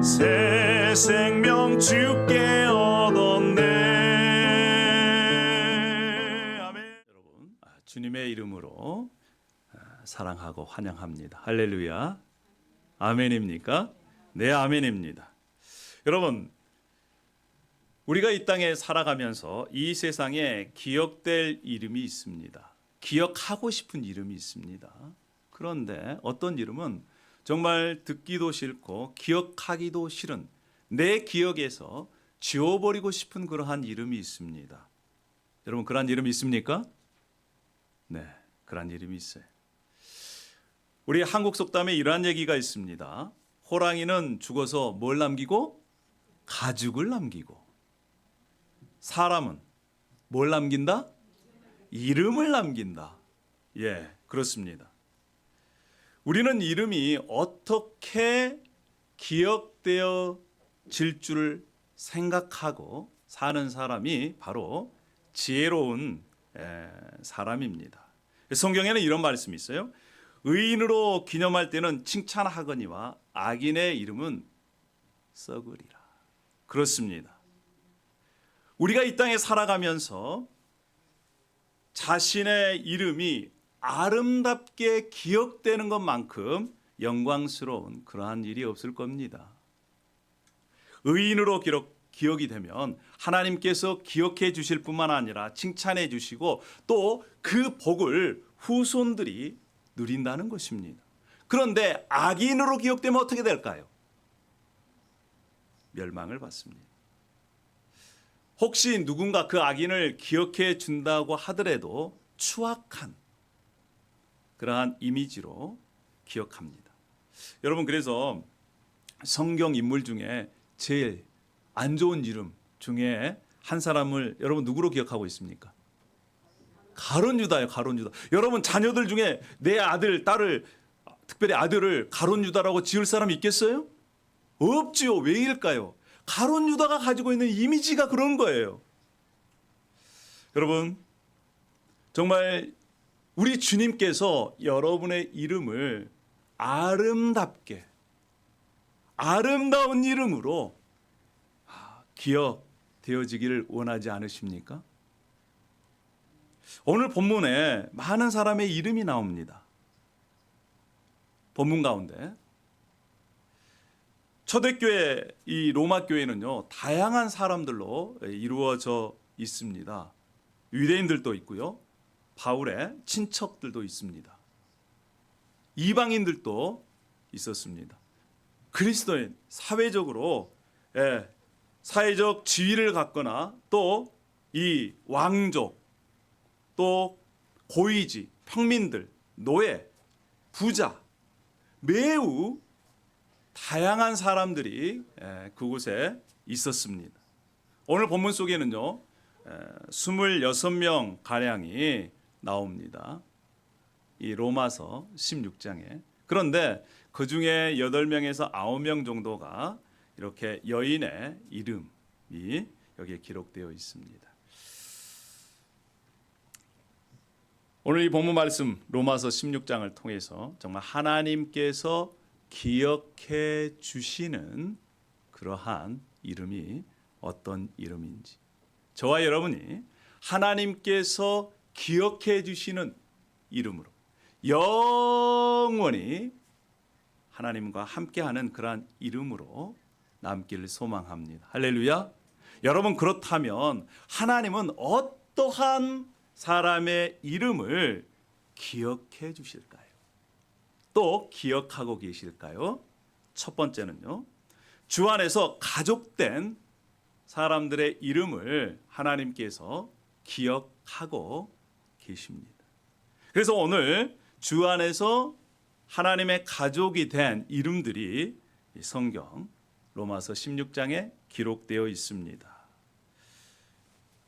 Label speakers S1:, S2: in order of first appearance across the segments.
S1: 새 생명 주께 얻었네. 아멘. 여러분, 주님의 이름으로 사랑하고 환영합니다. 할렐루야. 아멘입니까? 네, 아멘입니다. 여러분, 우리가 이 땅에 살아가면서 이 세상에 기억될 이름이 있습니다. 기억하고 싶은 이름이 있습니다. 그런데 어떤 이름은 정말 듣기도 싫고 기억하기도 싫은, 내 기억에서 지워버리고 싶은 그러한 이름이 있습니다. 여러분, 그러한 이름이 있습니까? 네, 그러한 이름이 있어요. 우리 한국 속담에 이러한 얘기가 있습니다. 호랑이는 죽어서 뭘 남기고? 가죽을 남기고. 사람은 뭘 남긴다? 이름을 남긴다. 예, 그렇습니다. 우리는 이름이 어떻게 기억되어질 줄 생각하고 사는 사람이 바로 지혜로운 사람입니다. 성경에는 이런 말씀이 있어요. 의인으로 기념할 때는 칭찬하거니와 악인의 이름은 썩으리라. 그렇습니다. 우리가 이 땅에 살아가면서 자신의 이름이 아름답게 기억되는 것만큼 영광스러운 그러한 일이 없을 겁니다. 의인으로 기억이 되면 하나님께서 기억해 주실 뿐만 아니라 칭찬해 주시고 또 그 복을 후손들이 누린다는 것입니다. 그런데 악인으로 기억되면 어떻게 될까요? 멸망을 받습니다. 혹시 누군가 그 악인을 기억해 준다고 하더라도 추악한 그러한 이미지로 기억합니다. 여러분, 그래서 성경 인물 중에 제일 안 좋은 이름 중에 한 사람을 여러분 누구로 기억하고 있습니까? 가룟 유다예요. 가룟 유다. 여러분, 자녀들 중에 내 아들, 딸을, 특별히 아들을 가룟 유다라고 지을 사람이 있겠어요? 없지요. 왜일까요? 가룟 유다가 가지고 있는 이미지가 그런 거예요. 여러분, 정말 우리 주님께서 여러분의 이름을 아름답게, 아름다운 이름으로 기억되어지기를 원하지 않으십니까? 오늘 본문에 많은 사람의 이름이 나옵니다. 본문 가운데 초대교회, 이 로마 교회는요, 다양한 사람들로 이루어져 있습니다. 유대인들도 있고요, 바울의 친척들도 있습니다. 이방인들도 있었습니다. 그리스도인, 사회적으로 사회적 지위를 갖거나 또 이 왕족, 또 고위직, 평민들, 노예, 부자, 매우 다양한 사람들이 그곳에 있었습니다. 오늘 본문 속에는요, 26명 가량이 나옵니다. 이 로마서 16장에. 그런데 그 중에 8명에서 9명 정도가 이렇게 여인의 이름이 여기에 기록되어 있습니다. 오늘 이 본문 말씀 로마서 16장을 통해서 정말 하나님께서 기억해 주시는 그러한 이름이 어떤 이름인지, 저와 여러분이 하나님께서 기억해 주시는 이름으로 영원히 하나님과 함께하는 그러한 이름으로 남기를 소망합니다. 할렐루야. 여러분, 그렇다면 하나님은 어떠한 사람의 이름을 기억해 주실까요? 또 기억하고 계실까요? 첫 번째는요, 주 안에서 가족된 사람들의 이름을 하나님께서 기억하고 계십니다. 그래서 오늘 주 안에서 하나님의 가족이 된 이름들이 성경 로마서 16장에 기록되어 있습니다.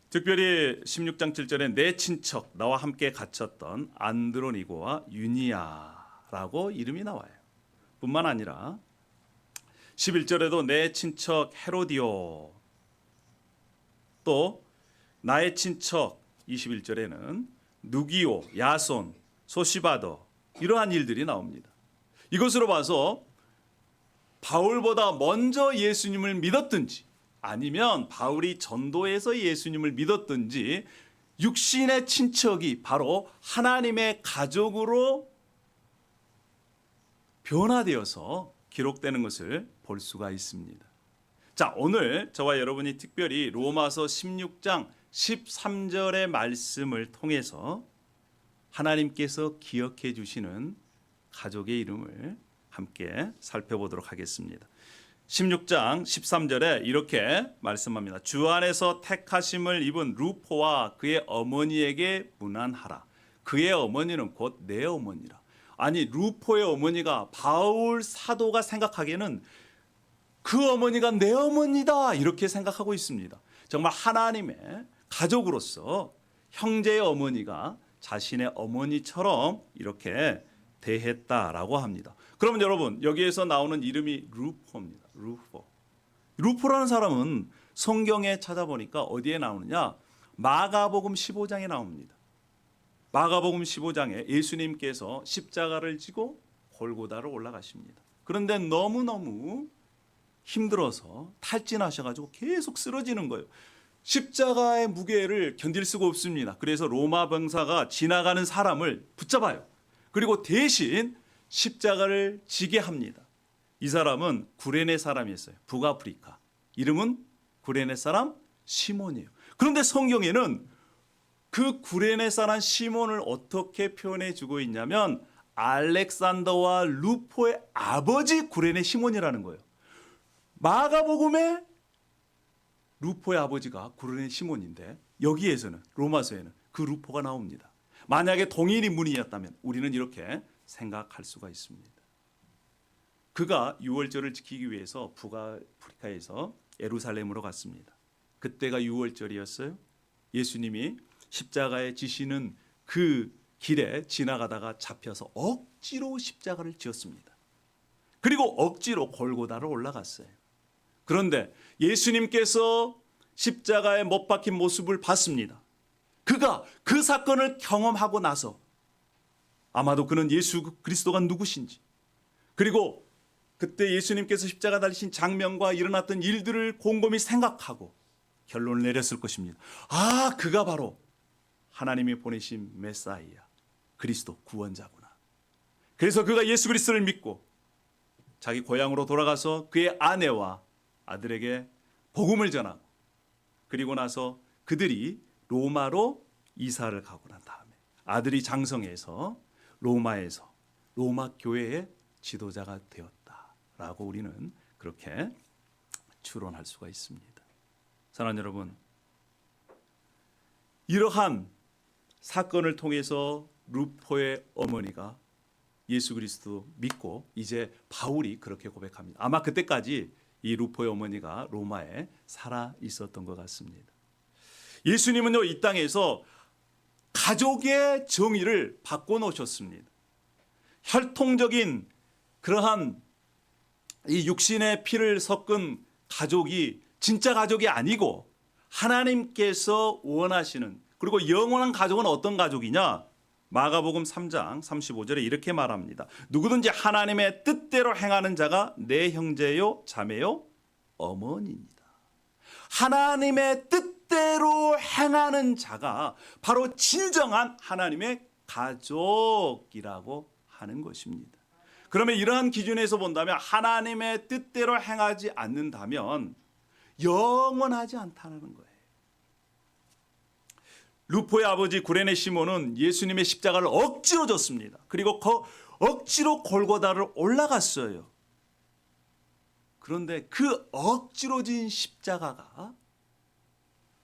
S1: 특별히 16장 7절에 내 친척 나와 함께 갇혔던 안드로니고와 유니아라고 이름이 나와요. 뿐만 아니라 11절에도 내 친척 헤로디오, 또 나의 친척 21절에는 누기오, 야손, 소시바더, 이러한 일들이 나옵니다. 이것으로 봐서 바울보다 먼저 예수님을 믿었든지 아니면 바울이 전도해서 예수님을 믿었든지 육신의 친척이 바로 하나님의 가족으로 변화되어서 기록되는 것을 볼 수가 있습니다. 자, 오늘 저와 여러분이 특별히 로마서 16장 13절의 말씀을 통해서 하나님께서 기억해 주시는 가족의 이름을 함께 살펴보도록 하겠습니다. 16장 13절에 이렇게 말씀합니다. 주 안에서 택하심을 입은 루포와 그의 어머니에게 문안하라. 그의 어머니는 곧 내 어머니라. 아니, 루포의 어머니가 바울 사도가 생각하기에는 그 어머니가 내 어머니다 이렇게 생각하고 있습니다. 정말 하나님의 가족으로서 형제의 어머니가 자신의 어머니처럼 이렇게 대했다라고 합니다. 그러면 여러분, 여기에서 나오는 이름이 루포입니다. 루포라는 사람은 성경에 찾아보니까 어디에 나오느냐? 마가복음 15장에 나옵니다. 마가복음 15장에 예수님께서 십자가를 지고 골고다를 올라가십니다. 그런데 너무너무 힘들어서 탈진하셔가지고 계속 쓰러지는 거예요. 십자가의 무게를 견딜 수가 없습니다. 그래서 로마 병사가 지나가는 사람을 붙잡아요. 그리고 대신 십자가를 지게 합니다. 이 사람은 구레네 사람이었어요. 북아프리카. 이름은 구레네 사람 시몬이에요. 그런데 성경에는 그 구레네 사람 시몬을 어떻게 표현해 주고 있냐면 알렉산더와 루포의 아버지 구레네 시몬이라는 거예요. 마가복음에 루포의 아버지가 구레네 시몬인데 여기에서는 로마서에는 그 루포가 나옵니다. 만약에 동일 인물이었다면 우리는 이렇게 생각할 수가 있습니다. 그가 유월절을 지키기 위해서 북아프리카에서 예루살렘으로 갔습니다. 그때가 유월절이었어요. 예수님이 십자가에 지시는 그 길에 지나가다가 잡혀서 억지로 십자가를 지었습니다. 그리고 억지로 골고다를 올라갔어요. 그런데 예수님께서 십자가에 못 박힌 모습을 봤습니다. 그가 그 사건을 경험하고 나서 아마도 그는 예수 그리스도가 누구신지, 그리고 그때 예수님께서 십자가 달리신 장면과 일어났던 일들을 곰곰이 생각하고 결론을 내렸을 것입니다. 아, 그가 바로 하나님이 보내신 메사이아, 그리스도 구원자구나. 그래서 그가 예수 그리스도를 믿고 자기 고향으로 돌아가서 그의 아내와 아들에게 복음을 전하고, 그리고 나서 그들이 로마로 이사를 가고 난 다음에 아들이 장성해서 로마에서 로마 교회의 지도자가 되었다라고 우리는 그렇게 추론할 수가 있습니다. 사랑하는 여러분, 이러한 사건을 통해서 루포의 어머니가 예수 그리스도 믿고 이제 바울이 그렇게 고백합니다. 아마 그때까지 이 루포의 어머니가 로마에 살아 있었던 것 같습니다. 예수님은요, 이 땅에서 가족의 정의를 바꿔놓으셨습니다. 혈통적인 그러한 이 육신의 피를 섞은 가족이 진짜 가족이 아니고 하나님께서 원하시는, 그리고 영원한 가족은 어떤 가족이냐? 마가복음 3장 35절에 이렇게 말합니다. 누구든지 하나님의 뜻대로 행하는 자가 내 형제요 자매요 어머니입니다. 하나님의 뜻대로 행하는 자가 바로 진정한 하나님의 가족이라고 하는 것입니다. 그러면 이러한 기준에서 본다면 하나님의 뜻대로 행하지 않는다면 영원하지 않다는 거예요. 루포의 아버지 구레네 시몬은 예수님의 십자가를 억지로 졌습니다. 그리고 억지로 골고다를 올라갔어요. 그런데 그 억지로 진 십자가가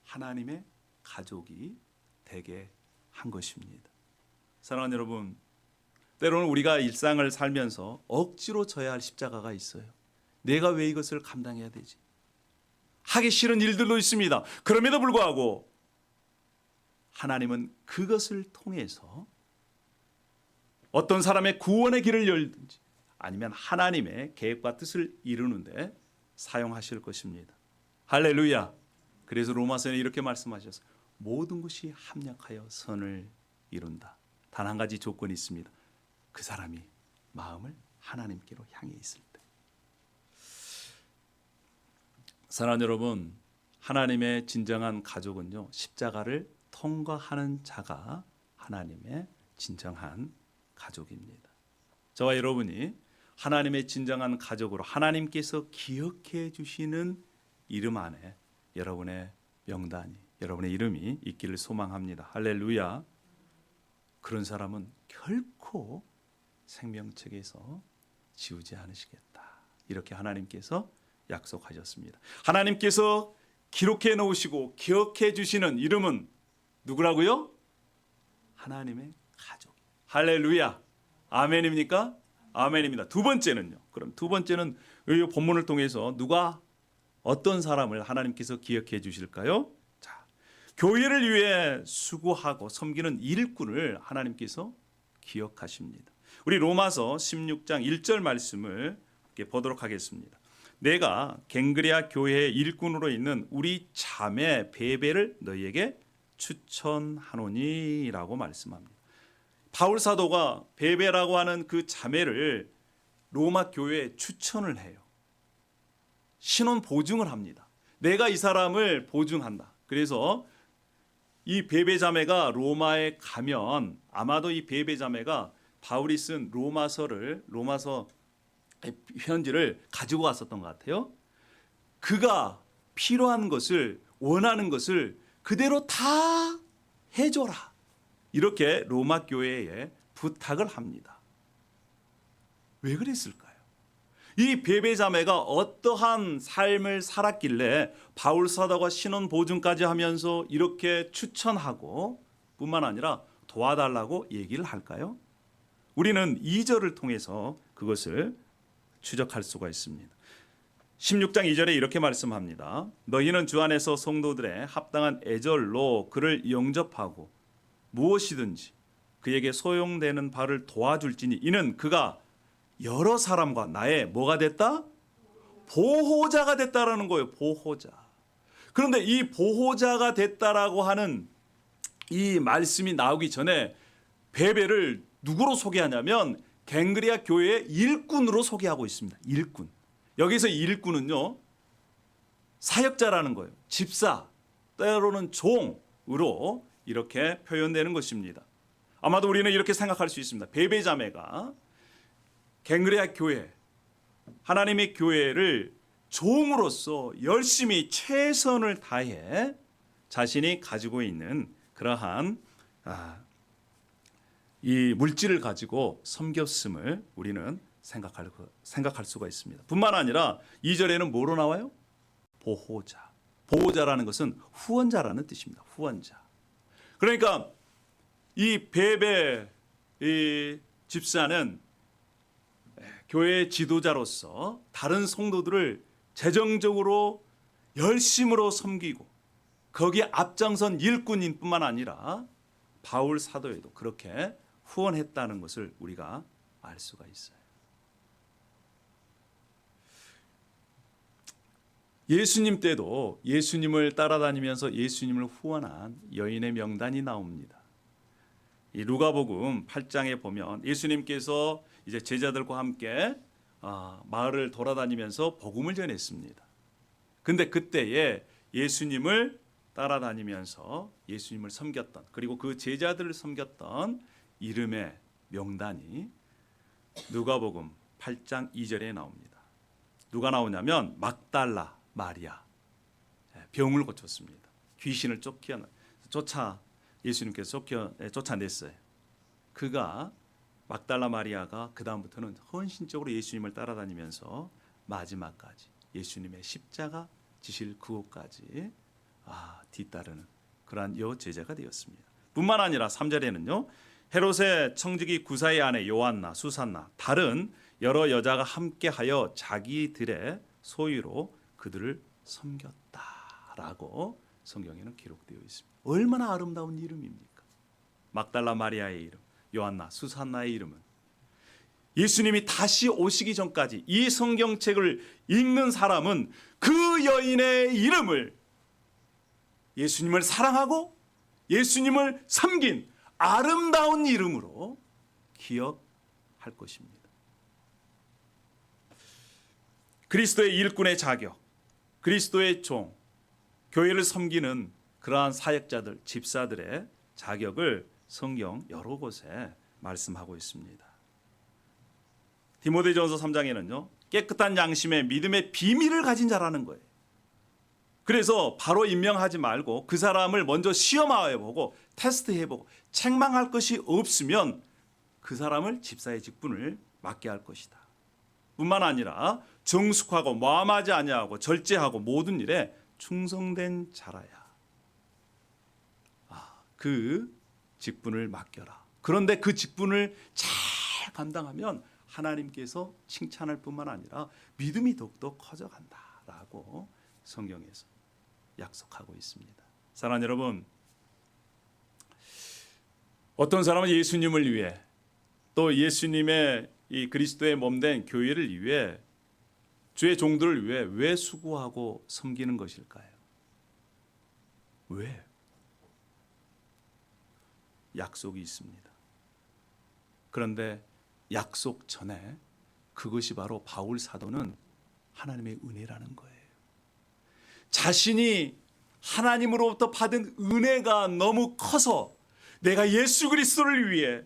S1: 하나님의 가족이 되게 한 것입니다. 사랑하는 여러분, 때로는 우리가 일상을 살면서 억지로 져야 할 십자가가 있어요. 내가 왜 이것을 감당해야 되지? 하기 싫은 일들도 있습니다. 그럼에도 불구하고 하나님은 그것을 통해서 어떤 사람의 구원의 길을 열든지 아니면 하나님의 계획과 뜻을 이루는데 사용하실 것입니다. 할렐루야. 그래서 로마서에 이렇게 말씀하셨어요. 모든 것이 합력하여 선을 이룬다. 단 한 가지 조건이 있습니다. 그 사람이 마음을 하나님께로 향해 있을 때. 사랑하는 여러분, 하나님의 진정한 가족은요, 십자가를 통과하는 자가 하나님의 진정한 가족입니다. 저와 여러분이 하나님의 진정한 가족으로 하나님께서 기억해 주시는 이름 안에 여러분의 명단이, 여러분의 이름이 있기를 소망합니다. 할렐루야. 그런 사람은 결코 생명책에서 지우지 않으시겠다. 이렇게 하나님께서 약속하셨습니다. 하나님께서 기록해 놓으시고 기억해 주시는 이름은 누구라고요? 하나님의 가족. 할렐루야. 아멘입니까? 아멘입니다. 두 번째는요. 그럼 두 번째는 이 본문을 통해서 누가 어떤 사람을 하나님께서 기억해 주실까요? 자, 교회를 위해 수고하고 섬기는 일꾼을 하나님께서 기억하십니다. 우리 로마서 16장 1절 말씀을 함께 보도록 하겠습니다. 내가 갱그레아 교회의 일꾼으로 있는 우리 자매 베베를 너희에게 추천하노니라고 말씀합니다. 바울 사도가 베베라고 하는 그 자매를 로마 교회에 추천을 해요. 신원 보증을 합니다. 내가 이 사람을 보증한다. 그래서 이 베베 자매가 로마에 가면 아마도 이 베베 자매가 바울이 쓴 로마서 편지를 가지고 왔었던 것 같아요. 그가 필요한 것을, 원하는 것을 그대로 다 해줘라. 이렇게 로마 교회에 부탁을 합니다. 왜 그랬을까요? 이 베베 자매가 어떠한 삶을 살았길래 바울 사도가 신원 보증까지 하면서 이렇게 추천하고 뿐만 아니라 도와달라고 얘기를 할까요? 우리는 2절을 통해서 그것을 추적할 수가 있습니다. 16장 2절에 이렇게 말씀합니다. 너희는 주 안에서 성도들의 합당한 애절로 그를 영접하고 무엇이든지 그에게 소용되는 바를 도와줄지니 이는 그가 여러 사람과 나의 뭐가 됐다? 보호자가 됐다라는 거예요. 보호자. 그런데 이 보호자가 됐다라고 하는 이 말씀이 나오기 전에 베베를 누구로 소개하냐면 갱그레아 교회의 일꾼으로 소개하고 있습니다. 일꾼. 여기서 일꾼은요, 사역자라는 거예요. 집사, 때로는 종으로 이렇게 표현되는 것입니다. 아마도 우리는 이렇게 생각할 수 있습니다. 베베 자매가 갱그레아 교회, 하나님의 교회를 종으로서 열심히 최선을 다해 자신이 가지고 있는 그러한 이 물질을 가지고 섬겼음을 우리는 생각할 수가 있습니다. 뿐만 아니라 2절에는 뭐로 나와요? 보호자. 보호자라는 것은 후원자라는 뜻입니다. 후원자. 그러니까 이 베베 이 집사는 교회의 지도자로서 다른 성도들을 재정적으로 열심으로 섬기고 거기에 앞장선 일꾼인 뿐만 아니라 바울 사도에도 그렇게 후원했다는 것을 우리가 알 수가 있어요. 예수님 때도 예수님을 따라다니면서 예수님을 후원한 여인의 명단이 나옵니다. 이 누가복음 8장에 보면 예수님께서 이제 제자들과 함께 마을을 돌아다니면서 복음을 전했습니다. 근데 그때에 예수님을 따라다니면서 예수님을 섬겼던, 그리고 그 제자들을 섬겼던 이름의 명단이 누가복음 8장 2절에 나옵니다. 누가 나오냐면 막달라 마리아, 병을 고쳤습니다. 귀신을 예수님께서 쫓아냈어요. 그가 막달라 마리아가 그 다음부터는 헌신적으로 예수님을 따라다니면서 마지막까지 예수님의 십자가 지실 그곳까지 뒤따르는 그러한 여제자가 되었습니다. 뿐만 아니라 3절에는요. 헤롯의 청지기 구사의 아내 요한나, 수산나, 다른 여러 여자가 함께하여 자기들의 소유로 그들을 섬겼다라고 성경에는 기록되어 있습니다. 얼마나 아름다운 이름입니까? 막달라 마리아의 이름, 요한나, 수산나의 이름은 예수님이 다시 오시기 전까지 이 성경책을 읽는 사람은 그 여인의 이름을, 예수님을 사랑하고 예수님을 섬긴 아름다운 이름으로 기억할 것입니다. 그리스도의 일꾼의 자격, 그리스도의 종, 교회를 섬기는 그러한 사역자들, 집사들의 자격을 성경 여러 곳에 말씀하고 있습니다. 디모데전서 3장에는요, 깨끗한 양심의 믿음의 비밀을 가진 자라는 거예요. 그래서 바로 임명하지 말고 그 사람을 먼저 시험해보고 테스트해보고 책망할 것이 없으면 그 사람을 집사의 직분을 맡게 할 것이다. 뿐만 아니라 정숙하고 모함하지 아니하고 절제하고 모든 일에 충성된 자라야 그 직분을 맡겨라. 그런데 그 직분을 잘 감당하면 하나님께서 칭찬할 뿐만 아니라 믿음이 더욱더 커져간다라고 성경에서 약속하고 있습니다. 사랑하는 여러분, 어떤 사람은 예수님을 위해 또 예수님의 이 그리스도의 몸된 교회를 위해 주의 종들을 위해 왜 수고하고 섬기는 것일까요? 왜? 약속이 있습니다. 그런데 약속 전에 그것이 바로 바울 사도는 하나님의 은혜라는 거예요. 자신이 하나님으로부터 받은 은혜가 너무 커서 내가 예수 그리스도를 위해,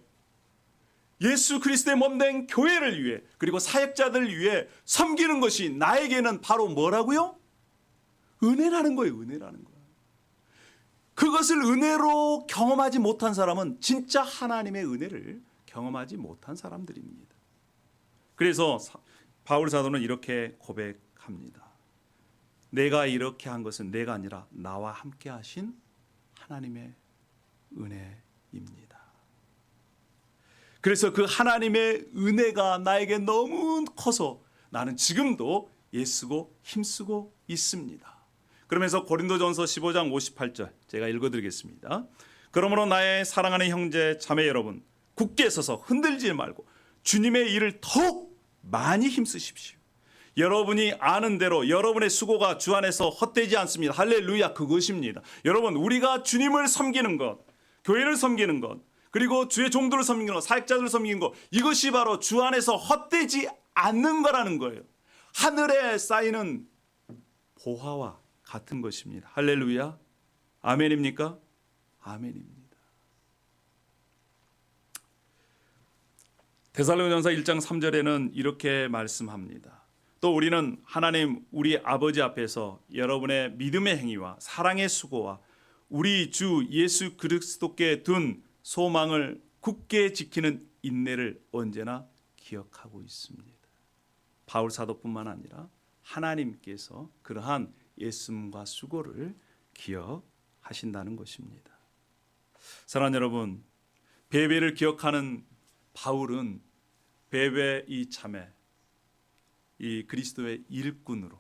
S1: 예수 그리스도의 몸된 교회를 위해, 그리고 사역자들을 위해 섬기는 것이 나에게는 바로 뭐라고요? 은혜라는 거예요. 은혜라는 거예요. 그것을 은혜로 경험하지 못한 사람은 진짜 하나님의 은혜를 경험하지 못한 사람들입니다. 그래서 바울 사도는 이렇게 고백합니다. 내가 이렇게 한 것은 내가 아니라 나와 함께 하신 하나님의 은혜입니다. 그래서 그 하나님의 은혜가 나에게 너무 커서 나는 지금도 애쓰고 힘쓰고 있습니다. 그러면서 고린도전서 15장 58절 제가 읽어드리겠습니다. 그러므로 나의 사랑하는 형제 자매 여러분, 굳게 서서 흔들지 말고 주님의 일을 더욱 많이 힘쓰십시오. 여러분이 아는 대로 여러분의 수고가 주 안에서 헛되지 않습니다. 할렐루야, 그것입니다. 여러분, 우리가 주님을 섬기는 것, 교회를 섬기는 것, 그리고 주의 종들을 섬기는 것, 사역자들을 섬기는 것, 이것이 바로 주 안에서 헛되지 않는 거라는 거예요. 하늘에 쌓이는 보화와 같은 것입니다. 할렐루야, 아멘입니까? 아멘입니다. 데살로니가전서 1장 3절에는 이렇게 말씀합니다. 또 우리는 하나님 우리 아버지 앞에서 여러분의 믿음의 행위와 사랑의 수고와 우리 주 예수 그리스도께 둔 소망을 굳게 지키는 인내를 언제나 기억하고 있습니다. 바울 사도뿐만 아니라 하나님께서 그러한 애씀과 수고를 기억하신다는 것입니다. 사랑하는 여러분, 베베를 기억하는 바울은 베베 이 자매, 이 그리스도의 일꾼으로,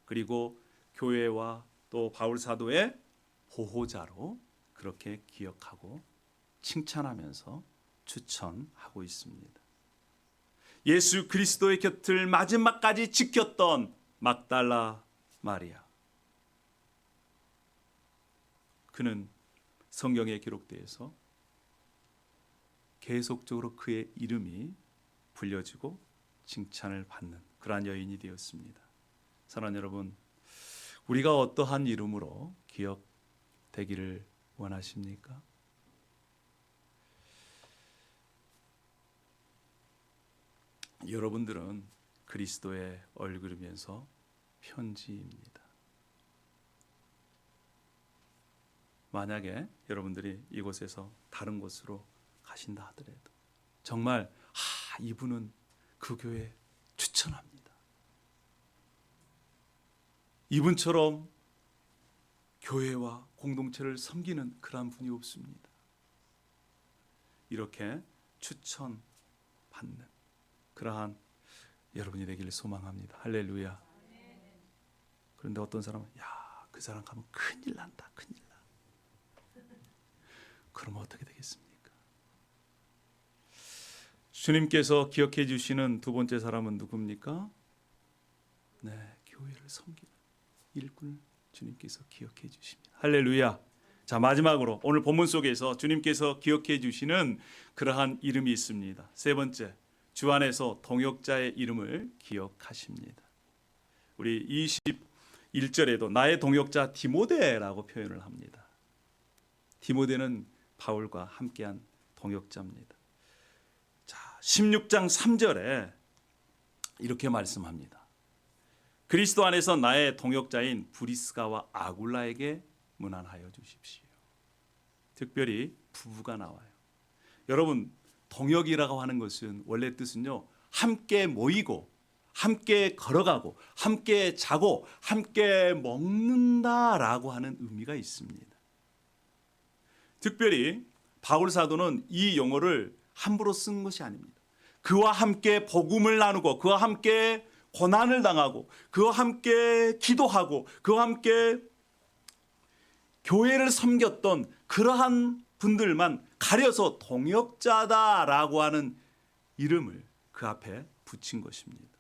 S1: 그리고 교회와 또 바울 사도의 보호자로 그렇게 기억하고 칭찬하면서 추천하고 있습니다. 예수 그리스도의 곁을 마지막까지 지켰던 막달라 마리아, 그는 성경에 기록되어서 계속적으로 그의 이름이 불려지고 칭찬을 받는 그러한 여인이 되었습니다. 사랑하는 여러분, 우리가 어떠한 이름으로 기억되기를 원하십니까? 여러분들은 그리스도의 얼굴이면서 편지입니다. 만약에 여러분들이 이곳에서 다른 곳으로 가신다 하더라도 정말 이분은 그 교회 추천합니다. 이분처럼 교회와 공동체를 섬기는 그런 분이 없습니다. 이렇게 추천받는 그러한 여러분이 되기를 소망합니다. 할렐루야. 그런데 어떤 사람은 그 사람 가면 큰일 난다. 큰일 나. 그러면 어떻게 되겠습니까? 주님께서 기억해 주시는 두 번째 사람은 누굽니까? 네, 교회를 섬기는 일꾼을 주님께서 기억해 주십니다. 할렐루야. 자, 마지막으로 오늘 본문 속에서 주님께서 기억해 주시는 그러한 이름이 있습니다. 세 번째, 주 안에서 동역자의 이름을 기억하십니다. 우리 1절에도 나의 동역자 디모데라고 표현을 합니다. 디모데는 바울과 함께한 동역자입니다. 자, 16장 3절에 이렇게 말씀합니다. 그리스도 안에서 나의 동역자인 브리스가와 아굴라에게 문안하여 주십시오. 특별히 부부가 나와요. 여러분, 동역이라고 하는 것은 원래 뜻은요, 함께 모이고 함께 걸어가고 함께 자고 함께 먹는다라고 하는 의미가 있습니다. 특별히 바울 사도는 이 용어를 함부로 쓴 것이 아닙니다. 그와 함께 복음을 나누고 그와 함께 고난을 당하고 그와 함께 기도하고 그와 함께 교회를 섬겼던 그러한 분들만 가려서 동역자다라고 하는 이름을 그 앞에 붙인 것입니다.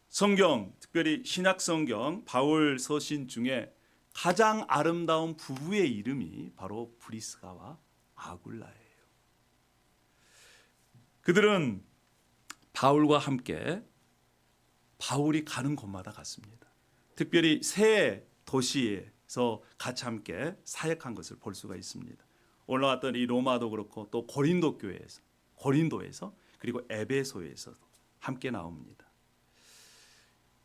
S1: 성경, 특별히 신약 성경 바울 서신 중에 가장 아름다운 부부의 이름이 바로 브리스가와 아굴라예요. 그들은 바울과 함께 바울이 가는 곳마다 갔습니다. 특별히 세 도시에서 같이 함께 사역한 것을 볼 수가 있습니다. 올라왔던 이 로마도 그렇고 또 고린도에서 그리고 에베소에서도 함께 나옵니다.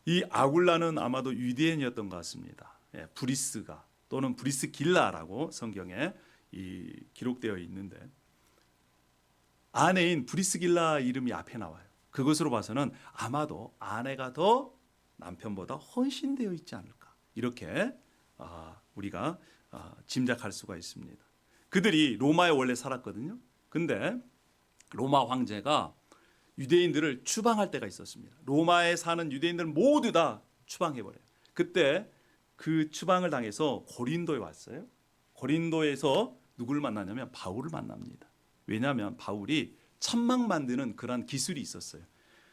S1: 이 아굴라는 아마도 유대인이었던 것 같습니다. 브리스가 또는 브리스길라라고 성경에 기록되어 있는데 아내인 브리스길라 이름이 앞에 나와요. 그것으로 봐서는 아마도 아내가 더 남편보다 헌신되어 있지 않을까 이렇게 우리가 짐작할 수가 있습니다. 그들이 로마에 원래 살았거든요. 근데 로마 황제가 유대인들을 추방할 때가 있었습니다. 로마에 사는 유대인들 모두 다 추방해버려요. 그때 그 추방을 당해서 고린도에 왔어요. 고린도에서 누구를 만나냐면 바울을 만납니다. 왜냐하면 바울이 천막 만드는 그런 기술이 있었어요.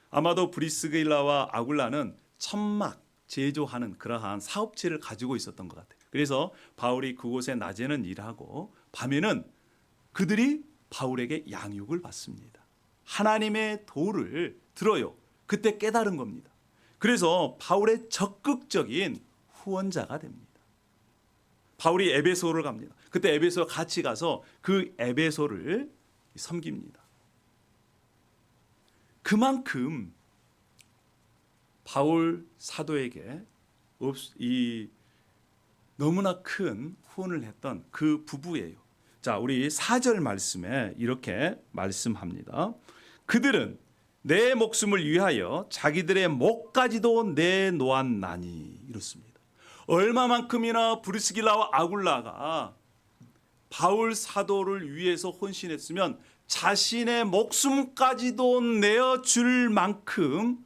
S1: 아마도 브리스길라와 아굴라는 천막 제조하는 그러한 사업체를 가지고 있었던 것 같아요. 그래서 바울이 그곳에 낮에는 일하고 밤에는 그들이 바울에게 양육을 받습니다. 하나님의 도를 들어요. 그때 깨달은 겁니다. 그래서 바울의 적극적인 후원자가 됩니다. 바울이 에베소를 갑니다. 그때 에베소 같이 가서 그 에베소를 섬깁니다. 그만큼 바울 사도에게 너무나 큰 후원을 했던 그 부부예요. 자, 우리 4절 말씀에 이렇게 말씀합니다. 그들은 내 목숨을 위하여 자기들의 목까지도 내놓았나니 이렇습니다. 얼마만큼이나 브리스길라와 아굴라가 바울 사도를 위해서 헌신했으면 자신의 목숨까지도 내어줄 만큼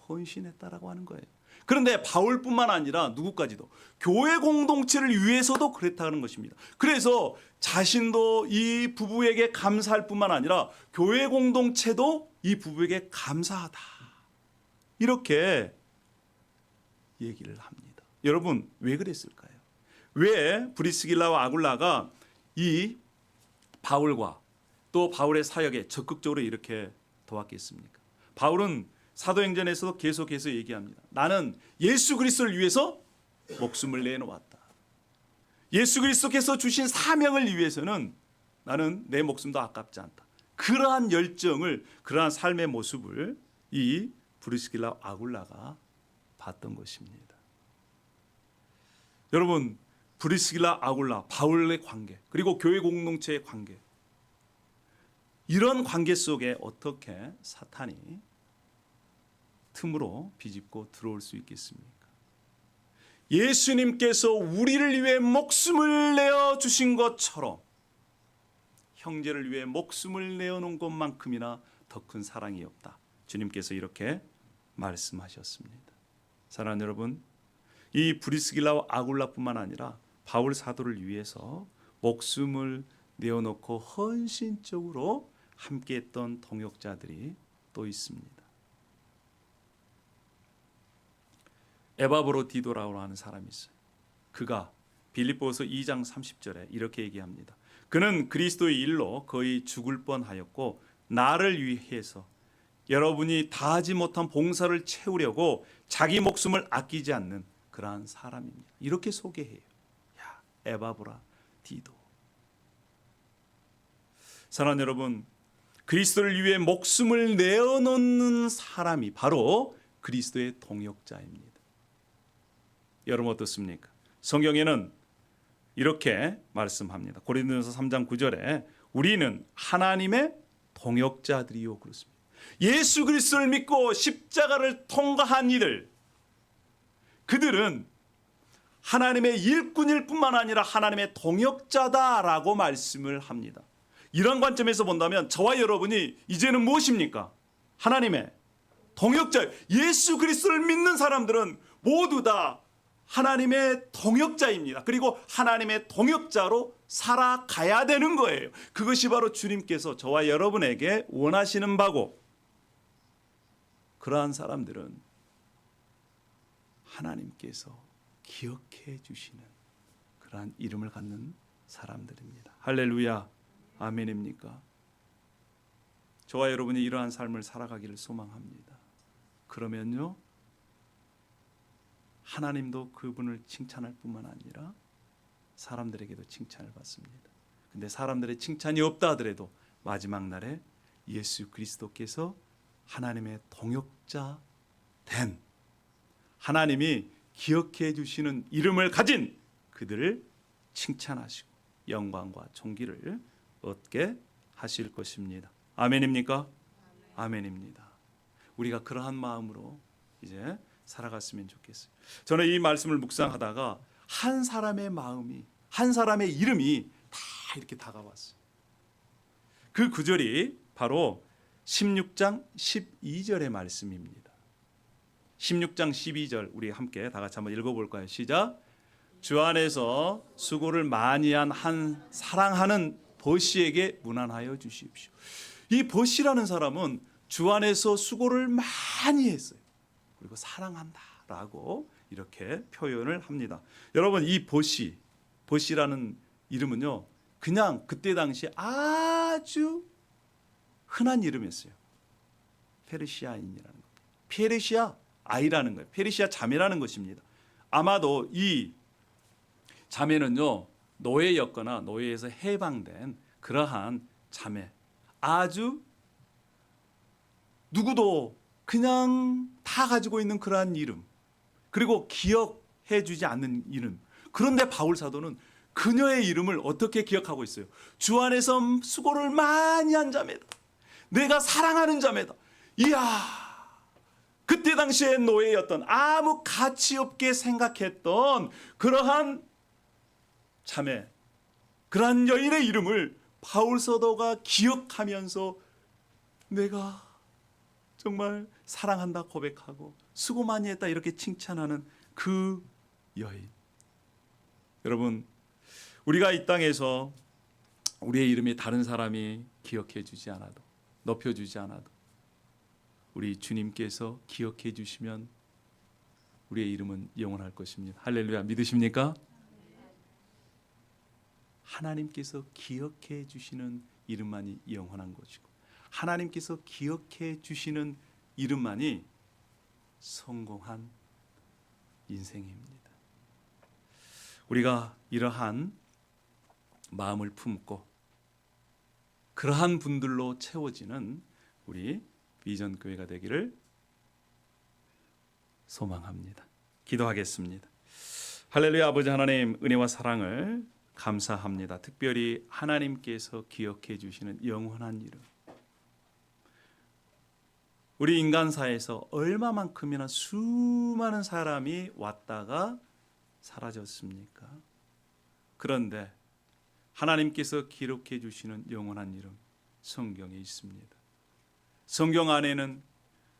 S1: 헌신했다라고 하는 거예요. 그런데 바울뿐만 아니라 누구까지도 교회 공동체를 위해서도 그랬다는 것입니다. 그래서 자신도 이 부부에게 감사할 뿐만 아니라 교회 공동체도 이 부부에게 감사하다. 이렇게 얘기를 합니다. 여러분, 왜 그랬을까요? 왜 브리스길라와 아굴라가 이 바울과 또 바울의 사역에 적극적으로 이렇게 도왔겠습니까? 바울은 사도행전에서도 계속해서 얘기합니다. 나는 예수 그리스도를 위해서 목숨을 내놓았다. 예수 그리스도께서 주신 사명을 위해서는 나는 내 목숨도 아깝지 않다. 그러한 열정을, 그러한 삶의 모습을 이 브리스길라 아굴라가 봤던 것입니다. 여러분, 브리스길라 아굴라, 바울의 관계, 그리고 교회 공동체의 관계, 이런 관계 속에 어떻게 사탄이 틈으로 비집고 들어올 수 있겠습니까? 예수님께서 우리를 위해 목숨을 내어 주신 것처럼 형제를 위해 목숨을 내어놓은 것만큼이나 더 큰 사랑이 없다. 주님께서 이렇게 말씀하셨습니다. 사랑하는 여러분, 이 브리스길라와 아굴라뿐만 아니라 바울 사도를 위해서 목숨을 내어놓고 헌신적으로 함께했던 동역자들이 또 있습니다. 에바브로디도라고 하는 사람이 있어요. 그가 빌립보서 2장 30절에 이렇게 얘기합니다. 그는 그리스도의 일로 거의 죽을 뻔하였고 나를 위해서 여러분이 다하지 못한 봉사를 채우려고 자기 목숨을 아끼지 않는 그러한 사람입니다. 이렇게 소개해요. 야, 에바브라 디도. 사랑하는 여러분, 그리스도를 위해 목숨을 내어놓는 사람이 바로 그리스도의 동역자입니다. 여러분 어떻습니까? 성경에는 이렇게 말씀합니다. 고린도전서 3장 9절에 우리는 하나님의 동역자들이요 그렇습니다. 예수 그리스도를 믿고 십자가를 통과한 이들, 그들은 하나님의 일꾼일 뿐만 아니라 하나님의 동역자다라고 말씀을 합니다. 이런 관점에서 본다면 저와 여러분이 이제는 무엇입니까? 하나님의 동역자, 예수 그리스도를 믿는 사람들은 모두 다 하나님의 동역자입니다. 그리고 하나님의 동역자로 살아가야 되는 거예요. 그것이 바로 주님께서 저와 여러분에게 원하시는 바고, 그러한 사람들은 하나님께서 기억해 주시는 그러한 이름을 갖는 사람들입니다. 할렐루야, 아멘입니까? 저와 여러분이 이러한 삶을 살아가기를 소망합니다. 그러면요, 하나님도 그분을 칭찬할 뿐만 아니라 사람들에게도 칭찬을 받습니다. 근데 사람들의 칭찬이 없다 하더라도 마지막 날에 예수 그리스도께서 하나님의 동역자 된, 하나님이 기억해 주시는 이름을 가진 그들을 칭찬하시고 영광과 존귀를 얻게 하실 것입니다. 아멘입니까? 아멘입니다. 우리가 그러한 마음으로 이제 살아갔으면 좋겠어요. 저는 이 말씀을 묵상하다가 한 사람의 마음이, 한 사람의 이름이 다 이렇게 다가왔어요. 그 구절이 바로 16장 12절의 말씀입니다. 16장 12절 우리 함께 다 같이 한번 읽어볼까요? 시작. 주 안에서 수고를 많이 한 사랑하는 버시에게 문안하여 주십시오. 이 버시라는 사람은 주 안에서 수고를 많이 했어요. 그리고 사랑한다라고 이렇게 표현을 합니다. 여러분, 이 버시라는 이름은요, 그냥 그때 당시에 아주 흔한 이름이었어요. 페르시아인이라는 것, 페르시아 아이라는 거예요. 페르시아 자매라는 것입니다. 아마도 이 자매는요, 노예였거나 노예에서 해방된 그러한 자매, 아주 누구도 그냥 다 가지고 있는 그러한 이름, 그리고 기억해 주지 않는 이름. 그런데 바울 사도는 그녀의 이름을 어떻게 기억하고 있어요? 주 안에서 수고를 많이 한 자매다. 내가 사랑하는 자매다. 이야, 그때 당시에 노예였던, 아무 가치 없게 생각했던 그러한 자매, 그러한 여인의 이름을 바울 사도가 기억하면서 내가 정말 사랑한다 고백하고 수고 많이 했다 이렇게 칭찬하는 그 여인. 여러분, 우리가 이 땅에서 우리의 이름이 다른 사람이 기억해 주지 않아도, 높여주지 않아도 우리 주님께서 기억해 주시면 우리의 이름은 영원할 것입니다. 할렐루야, 믿으십니까? 하나님께서 기억해 주시는 이름만이 영원한 것이고, 하나님께서 기억해 주시는 이름만이 성공한 인생입니다. 우리가 이러한 마음을 품고 그러한 분들로 채워지는 우리 비전 교회가 되기를 소망합니다. 기도하겠습니다. 할렐루야. 아버지 하나님, 은혜와 사랑을 감사합니다. 특별히 하나님께서 기억해 주시는 영원한 이름, 우리 인간사에서 얼마만큼이나 수많은 사람이 왔다가 사라졌습니까? 그런데 하나님께서 기록해 주시는 영원한 이름, 성경에 있습니다. 성경 안에는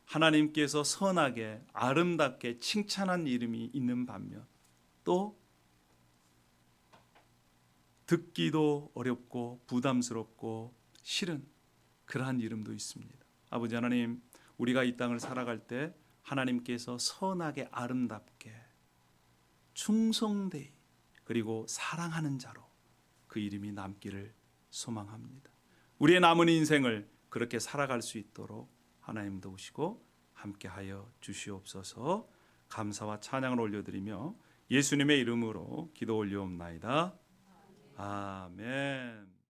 S1: 하나님께서 선하게 아름답게 칭찬한 이름이 있는 반면, 또 듣기도 어렵고 부담스럽고 싫은 그러한 이름도 있습니다. 아버지 하나님, 우리가 이 땅을 살아갈 때 하나님께서 선하게 아름답게 충성되이 그리고 사랑하는 자로 그 이름이 남기를 소망합니다. 우리의 남은 인생을 그렇게 살아갈 수 있도록 하나님 도우시고 함께하여 주시옵소서. 감사와 찬양을 올려드리며 예수님의 이름으로 기도 올리옵나이다. 아멘.